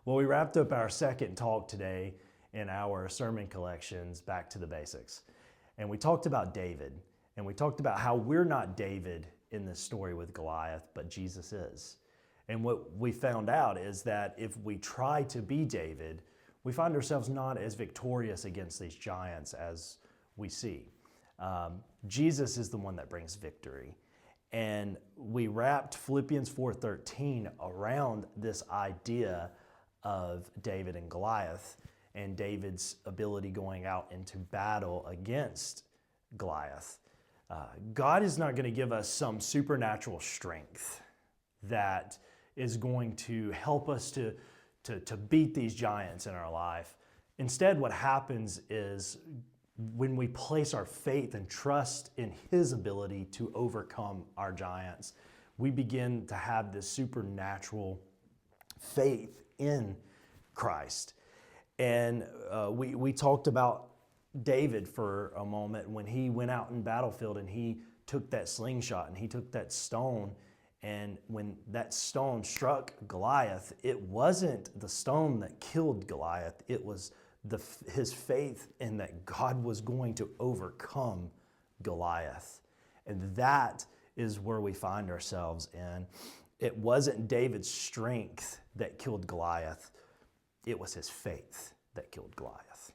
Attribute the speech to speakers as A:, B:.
A: Well, we wrapped up our second talk today in our sermon collections, Back to the Basics. And we talked about David, and we talked about how we're not David in this story with Goliath, but Jesus is. And what we found out is that if we try to be David, we find ourselves not as victorious against these giants as we see. Jesus is the one that brings victory. And we wrapped Philippians 4:13 around this idea of David and Goliath and David's ability going out into battle against Goliath. God is not going to give us some supernatural strength that is going to help us to beat these giants in our life. Instead, what happens is when we place our faith and trust in His ability to overcome our giants, we begin to have this supernatural faith in Christ. And we talked about David for a moment when he went out in battlefield and he took that slingshot and he took that stone. And when that stone struck Goliath, it wasn't the stone that killed Goliath. It was his faith in that God was going to overcome Goliath. And that is where we find ourselves in. It wasn't David's strength that killed Goliath. It was his faith that killed Goliath.